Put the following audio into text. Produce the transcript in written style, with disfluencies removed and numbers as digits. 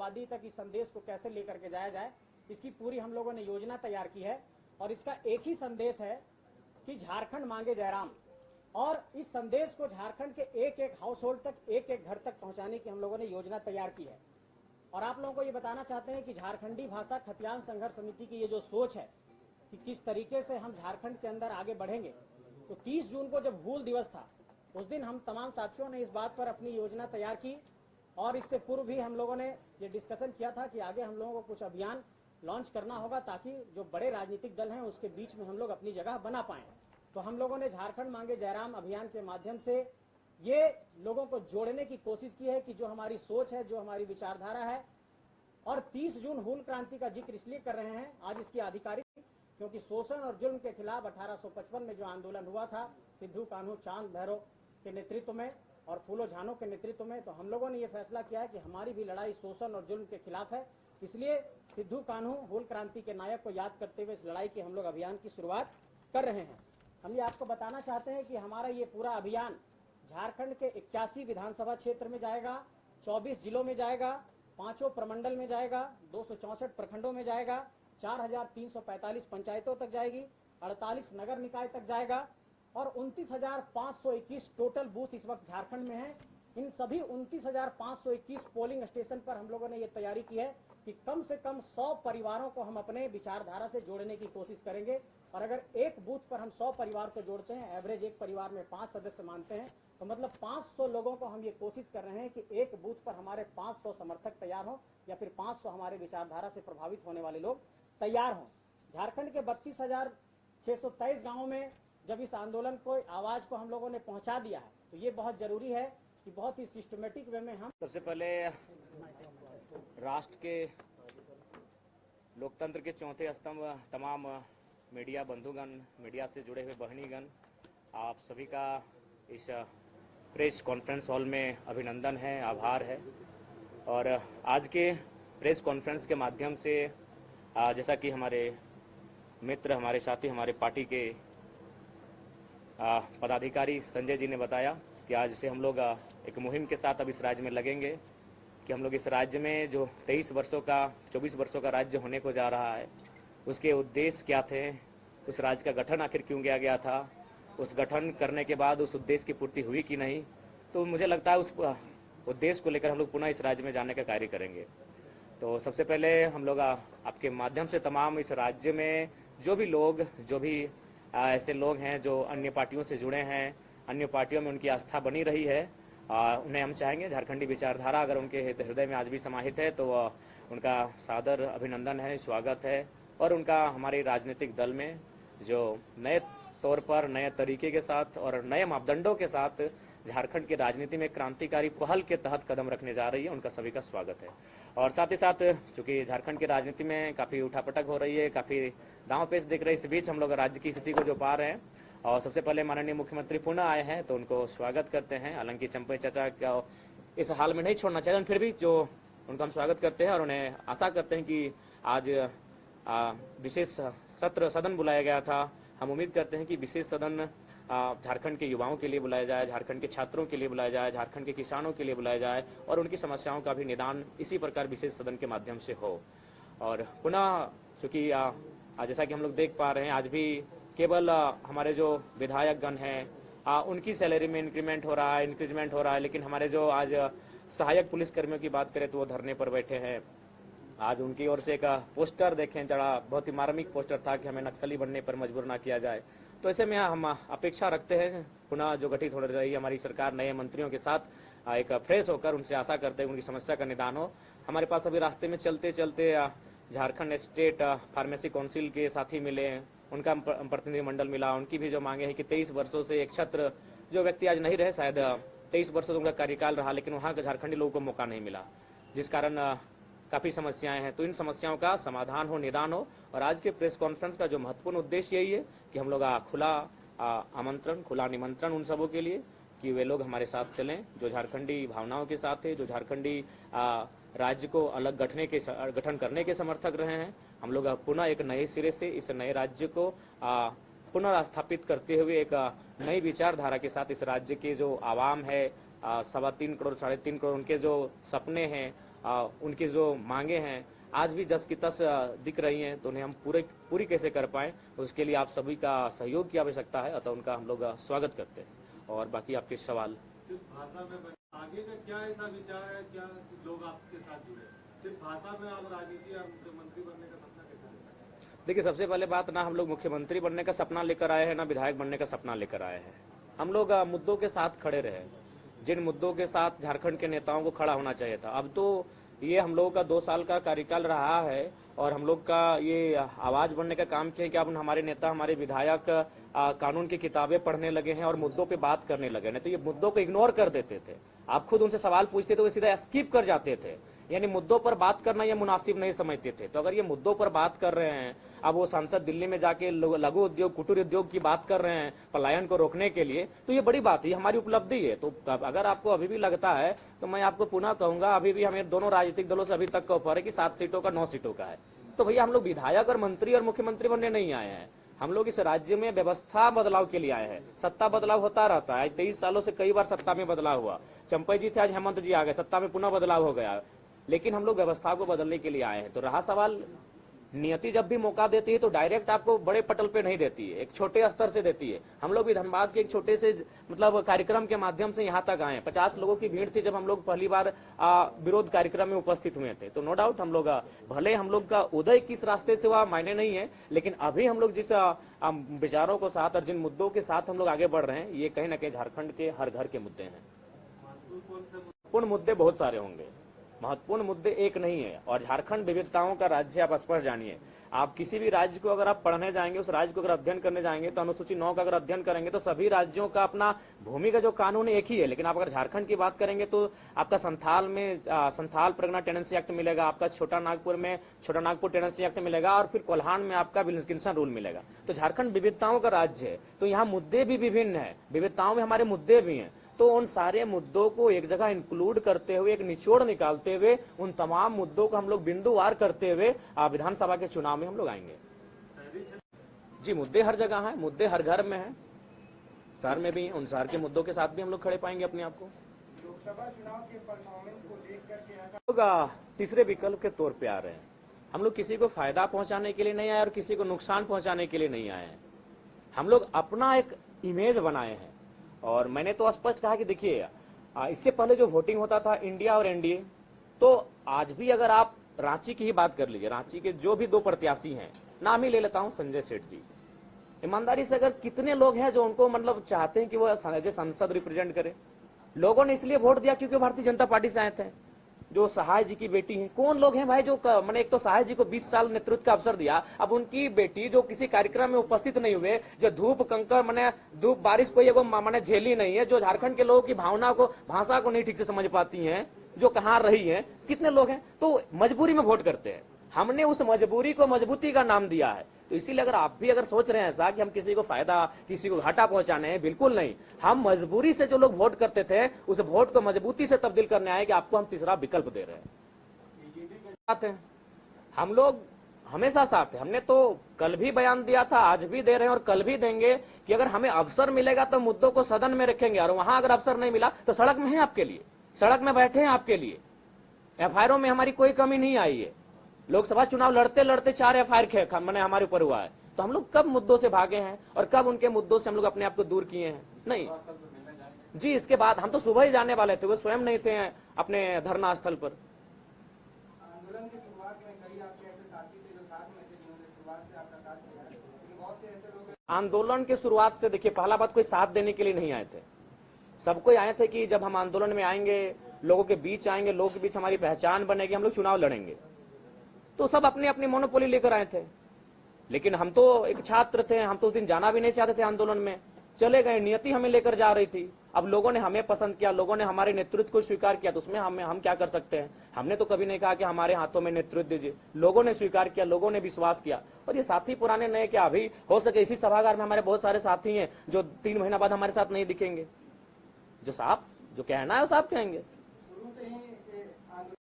आबादी तक इस संदेश को कैसे लेकर के जाया जाए, इसकी पूरी हम लोगों ने योजना तैयार की है। और इसका एक ही संदेश है कि झारखंड मांगे जयराम, और इस संदेश को झारखंड के एक एक हाउस होल्ड तक, एक एक घर तक पहुंचाने की हम लोगों ने योजना तैयार की है। और आप लोगों को ये बताना चाहते हैं कि झारखंडी भाषा खतियान संघर्ष समिति की ये जो सोच है कि किस तरीके से हम झारखंड के अंदर आगे बढ़ेंगे, तो 30 जून को जब हूल दिवस था उस दिन हम तमाम साथियों ने इस बात पर अपनी योजना तैयार की, और इससे पूर्व भी हम लोगों ने ये डिस्कशन किया था कि आगे हम लोगों को कुछ अभियान लॉन्च करना होगा ताकि जो बड़े राजनीतिक दल हैं उसके बीच में हम लोग अपनी जगह बना पाएं। तो हम लोगों ने झारखंड मांगे जयराम अभियान के माध्यम से ये लोगों को जोड़ने की कोशिश की है कि जो हमारी सोच है, जो हमारी विचारधारा है। और 30 जून हूल क्रांति का जिक्र इसलिए कर रहे हैं आज इसकी आधिकारिक, क्योंकि शोषण और जुल्म के खिलाफ 1855 में जो आंदोलन हुआ था सिद्धू कान्हू चांद भैरव के नेतृत्व में और फूलो झानो के नेतृत्व में, तो हम लोगों ने ये फैसला किया है कि हमारी भी लड़ाई शोषण और जुल्म के खिलाफ है। इसलिए सिद्धू कान्हू हूल क्रांति के नायक को याद करते हुए इस लड़ाई की हम लोग अभियान की शुरुआत कर रहे हैं। हम ये आपको बताना चाहते हैं कि हमारा ये पूरा अभियान झारखंड के 81 विधानसभा क्षेत्र में जाएगा, 24 जिलों में जाएगा, 5 प्रमंडल में जाएगा, 264 प्रखंडों में जाएगा, 4345 पंचायतों तक जाएगी, 48 नगर निकाय तक जाएगा और 29,521 टोटल बूथ इस वक्त झारखंड में हैं। इन सभी 29,521 पोलिंग स्टेशन पर हम लोगों ने ये तैयारी की है कि कम से कम 100 परिवारों को हम अपने विचारधारा से जोड़ने की कोशिश करेंगे। और अगर एक बूथ पर हम 100 परिवार को जोड़ते हैं, एवरेज एक परिवार में 5 सदस्य मानते हैं, तो मतलब 500 लोगों को हम ये कोशिश कर रहे हैं कि एक बूथ पर हमारे 500 समर्थक तैयार हों या फिर 500 हमारे विचारधारा से प्रभावित होने वाले लोग तैयार हों। झारखंड के 32,623 गाँवों में जब इस आंदोलन को आवाज को हम लोगों ने पहुंचा दिया है, तो ये बहुत जरूरी है कि बहुत ही सिस्टमेटिक वे में हम सबसे पहले राष्ट्र के लोकतंत्र के चौथे स्तंभ तमाम मीडिया बंधुगण, मीडिया से जुड़े हुए बहनीगण, आप सभी का इस प्रेस कॉन्फ्रेंस हॉल में अभिनंदन है, आभार है। और आज के प्रेस कॉन्फ्रेंस के माध्यम से जैसा कि हमारे मित्र, हमारे साथी, हमारे पार्टी के पदाधिकारी संजय जी ने बताया कि आज से हम लोग एक मुहिम के साथ अब इस राज्य में लगेंगे कि हम लोग इस राज्य में जो 24 वर्षों का राज्य होने को जा रहा है, उसके उद्देश्य क्या थे, उस राज्य का गठन आखिर क्यों किया गया था, उस गठन करने के बाद उस उद्देश्य की पूर्ति हुई कि नहीं। तो मुझे लगता है उस उद्देश्य को लेकर हम लोग पुनः इस राज्य में जाने का कार्य करेंगे। तो सबसे पहले हम लोग आपके माध्यम से तमाम इस राज्य में जो भी ऐसे लोग हैं जो अन्य पार्टियों से जुड़े हैं, अन्य पार्टियों में उनकी आस्था बनी रही है, उन्हें हम चाहेंगे झारखंडी विचारधारा अगर उनके हृदय में आज भी समाहित है तो उनका सादर अभिनंदन है, स्वागत है। और उनका हमारे राजनीतिक दल में जो नए तौर पर, नए तरीके के साथ और नए मापदंडों के साथ झारखंड की राजनीति में क्रांतिकारी पहल के तहत कदम रखने जा रही है, उनका सभी का स्वागत है। और साथ ही साथ चूंकि झारखंड की राजनीति में काफी उठापटक हो रही है, काफी दांव पेच दिख रही है, इस बीच हम लोग राज्य की स्थिति को जो पा रहे हैं, और सबसे पहले माननीय मुख्यमंत्री पुनः आए हैं तो उनको स्वागत करते हैं। हालांकि चंपई चाचा का इस हाल में नहीं छोड़ना चाहिए, फिर भी जो उनका हम स्वागत करते हैं और उन्हें आशा करते हैं कि आज विशेष सदन बुलाया गया था। हम उम्मीद करते हैं कि विशेष सदन झारखंड के युवाओं के लिए बुलाया जाए, झारखंड के छात्रों के लिए बुलाया जाए, झारखंड के किसानों के लिए बुलाया जाए और उनकी समस्याओं का भी निदान इसी प्रकार विशेष सदन के माध्यम से हो। और पुनः चूंकि जैसा कि हम लोग देख पा रहे हैं, आज भी केवल हमारे जो विधायक गण हैं उनकी सैलरी में इंक्रीमेंट हो रहा है, लेकिन हमारे जो आज सहायक पुलिस कर्मियों की बात करें तो वो धरने पर बैठे हैं। आज उनकी ओर से एक पोस्टर देखें, जरा बहुत ही मार्मिक पोस्टर था कि हमें नक्सली बनने पर मजबूर ना किया जाए। तो ऐसे में हम अपेक्षा रखते हैं पुनः जो गठित हो रही है हमारी सरकार नए मंत्रियों के साथ एक फ्रेश होकर उनसे आशा करते हैं उनकी समस्या का निदान हो। हमारे पास अभी रास्ते में चलते चलते झारखंड स्टेट फार्मेसी काउंसिल के साथी मिले, उनका प्रतिनिधिमंडल मिला। उनकी भी जो मांगे है कि 23 वर्षों से एक छत्र जो व्यक्ति आज नहीं रहे, शायद 23 वर्षों से उनका कार्यकाल रहा, लेकिन वहाँ के झारखंडी लोगों को मौका नहीं मिला, जिस कारण काफी समस्याएं हैं। तो इन समस्याओं का समाधान हो, निदान हो। और आज के प्रेस कॉन्फ्रेंस का जो महत्वपूर्ण उद्देश्य यही है कि हम लोग खुला आमंत्रण, खुला निमंत्रण उन सबों के लिए कि वे लोग हमारे साथ चलें जो झारखंडी भावनाओं के साथ है, जो झारखंडी राज्य को अलग गठन करने के समर्थक रहे हैं। हम लोग पुनः एक नए सिरे से इस नए राज्य को पुनर्स्थापित करते हुए एक नई विचारधारा के साथ इस राज्य के जो आवाम है 3.25 करोड़ 3.5 करोड़ उनके जो सपने हैं उनकी जो मांगे हैं आज भी जस की तस दिख रही हैं, तो उन्हें हम पूरी कैसे कर पाएं, उसके लिए आप सभी का सहयोग की आवश्यकता है। अतः उनका हम लोग स्वागत करते हैं। और बाकी आपके सवाल। सिर्फ भाषा में आगे का क्या ऐसा विचार है, क्या लोग आपके साथ जुड़े? सिर्फ भाषा में आप राजनीति या मुख्यमंत्री बनने का सपना कैसा है? देखिए, सबसे पहले बात, ना हम लोग मुख्यमंत्री बनने का सपना लेकर आए हैं, ना विधायक बनने का सपना लेकर आए हैं। हम लोग मुद्दों के साथ खड़े रहे, जिन मुद्दों के साथ झारखंड के नेताओं को खड़ा होना चाहिए था। अब तो ये हम लोगों का 2 साल का कार्यकाल रहा है और हम लोग का ये आवाज बनने का काम किया कि अब हमारे नेता, हमारे विधायक कानून की किताबें पढ़ने लगे हैं और मुद्दों पे बात करने लगे। नहीं तो ये मुद्दों को इग्नोर कर देते थे। आप खुद उनसे सवाल पूछते तो वो सीधा स्किप कर जाते थे, यानी मुद्दों पर बात करना ये मुनासिब नहीं समझते थे। तो अगर ये मुद्दों पर बात कर रहे हैं, अब वो सांसद दिल्ली में जाके लघु उद्योग, कुटीर उद्योग की बात कर रहे हैं पलायन को रोकने के लिए, तो ये बड़ी बात है, हमारी उपलब्धि है। तो अगर आपको अभी भी लगता है तो मैं आपको पुनः कहूंगा, अभी भी हमें दोनों राजनीतिक दलों से अभी तक का ऑफर है कि 7 सीटों का 9 सीटों का है। तो भैया हम लोग विधायक और मंत्री और मुख्यमंत्री बनने नहीं आए हैं। हम लोग इस राज्य में व्यवस्था बदलाव के लिए आए हैं। सत्ता बदलाव होता रहता है, 23 सालों से कई बार सत्ता में बदलाव हुआ। चंपई जी थे, आज हेमंत जी आ गए, सत्ता में पुनः बदलाव हो गया, लेकिन हम लोग व्यवस्था को बदलने के लिए आए हैं। तो रहा सवाल, नियति जब भी मौका देती है तो डायरेक्ट आपको बड़े पटल पे नहीं देती है, एक छोटे स्तर से देती है। हम लोग भी धनबाद के एक छोटे से कार्यक्रम के माध्यम से यहाँ तक आए। 50 लोगों की भीड़ थी जब हम लोग पहली बार विरोध कार्यक्रम में उपस्थित हुए थे। तो नो डाउट हम लोग, भले हम लोग का उदय किस रास्ते से हुआ मायने नहीं है, लेकिन अभी हम लोग जिस विचारों के साथ और जिन मुद्दों के साथ हम लोग आगे बढ़ रहे हैं, ये कहीं ना कहीं झारखंड के हर घर के मुद्दे हैं। महत्वपूर्ण मुद्दे बहुत सारे होंगे, महत्वपूर्ण मुद्दे एक नहीं है। और झारखंड विविधताओं का राज्य, आप स्पष्ट जानिए। आप किसी भी राज्य को अगर आप पढ़ने जाएंगे, उस राज्य को अगर अध्ययन करने जाएंगे, तो अनुसूची 9 का अगर अध्ययन करेंगे तो सभी राज्यों का अपना भूमि का जो कानून है एक ही है। लेकिन आप अगर झारखंड की बात करेंगे तो आपका संथाल में संथाल परगना टेनेंसी एक्ट मिलेगा, आपका छोटा नागपुर में छोटा नागपुर टेनेंसी एक्ट मिलेगा, और फिर कोल्हान में आपका विल्किंसन रूल मिलेगा। तो झारखंड विविधताओं का राज्य है, तो यहाँ मुद्दे भी विभिन्न है, विविधताओं में हमारे मुद्दे भी हैं। तो उन सारे मुद्दों को एक जगह इंक्लूड करते हुए, एक निचोड़ निकालते हुए, उन तमाम मुद्दों को हम लोग बिंदुवार करते हुए विधानसभा के चुनाव में हम लोग आएंगे। जी, मुद्दे हर जगह हैं, मुद्दे हर घर में हैं, शहर में भी हैं। उन शहर के मुद्दों के साथ भी हम लोग खड़े पाएंगे अपने आप को। लोकसभा चुनाव के परफॉर्मेंस को लेकर के लोग तीसरे विकल्प के तौर पे आ रहे हैं। हम लोग किसी को फायदा पहुंचाने के लिए नहीं आए और किसी को नुकसान पहुंचाने के लिए नहीं आए हैं। हम लोग अपना एक इमेज बनाए हैं। और मैंने तो स्पष्ट कहा कि देखिए, इससे पहले जो वोटिंग होता था इंडिया और एनडीए, तो आज भी अगर आप रांची की ही बात कर लीजिए, रांची के जो भी 2 प्रत्याशी हैं, नाम ही ले लेता हूं, संजय सेठ जी, ईमानदारी से अगर कितने लोग हैं जो उनको चाहते हैं कि वो संसद रिप्रेजेंट करे। लोगों ने इसलिए वोट दिया क्योंकि भारतीय जनता पार्टी से आए थे। जो सहाय जी की बेटी है, कौन लोग हैं भाई जो मैंने, एक तो सहाय जी को 20 साल नेतृत्व का अवसर दिया, अब उनकी बेटी जो किसी कार्यक्रम में उपस्थित नहीं हुए, जो धूप कंकर धूप बारिश को ये मैंने झेली नहीं है, जो झारखंड के लोगों की भावना को, भाषा को नहीं ठीक से समझ पाती हैं, जो कहाँ रही है, कितने लोग हैं, तो मजबूरी में वोट करते हैं। हमने उस मजबूरी को मजबूती का नाम दिया है। तो इसीलिए अगर आप भी अगर सोच रहे हैं ऐसा कि हम किसी को फायदा, किसी को घाटा पहुंचाने हैं, बिल्कुल नहीं। हम मजबूरी से जो लोग वोट करते थे, उस वोट को मजबूती से तब्दील करने आए कि आपको हम तीसरा विकल्प दे रहे हैं। हम लोग हमेशा साथ हैं। हमने तो कल भी बयान दिया था, आज भी दे रहे हैं और कल भी देंगे कि अगर हमें अवसर मिलेगा तो मुद्दों को सदन में रखेंगे, और वहां अगर अवसर नहीं मिला तो सड़क में है आपके लिए, सड़क में बैठे हैं आपके लिए। एफआईआर में हमारी कोई कमी नहीं आई है। लोकसभा चुनाव लड़ते लड़ते 4 एफआईआर मैंने हमारे ऊपर हुआ है। तो हम लोग कब मुद्दों से भागे हैं और कब उनके मुद्दों से हम लोग अपने आप को दूर किए हैं? नहीं जी, इसके बाद हम तो सुबह ही जाने वाले थे, वो स्वयं नहीं थे अपने धरना स्थल पर। आंदोलन की शुरुआत में कई आपके ऐसे साथी थे जो साथ में थे, जिन्होंने शुरुआत से आपका साथ दिया, लेकिन बहुत से ऐसे लोग आंदोलन की शुरुआत से, देखिए, पहला बात, कोई साथ देने के लिए नहीं आए थे। सबको आए थे कि जब हम आंदोलन में आएंगे, लोगों के बीच आएंगे, लोगों के बीच हमारी पहचान बनेगी, हम लोग चुनाव लड़ेंगे। तो सब अपनी अपनी मोनोपोली लेकर आए थे। लेकिन हम तो एक छात्र थे, हम तो उस दिन जाना भी नहीं चाहते थे आंदोलन में, चले गए। नियति हमें लेकर जा रही थी। अब लोगों ने हमें पसंद किया, लोगों ने हमारे नेतृत्व को स्वीकार किया, तो उसमें हम क्या कर सकते हैं? हमने तो कभी नहीं कहा कि हमारे हाथों में नेतृत्व दीजिए। लोगों ने स्वीकार किया, लोगों ने विश्वास किया। और ये साथी पुराने नए क्या, अभी हो सके इसी सभागार में हमारे बहुत सारे साथी हैं जो 3 महीना बाद हमारे साथ नहीं दिखेंगे। जो साफ जो कहना है वो साफ कहेंगे।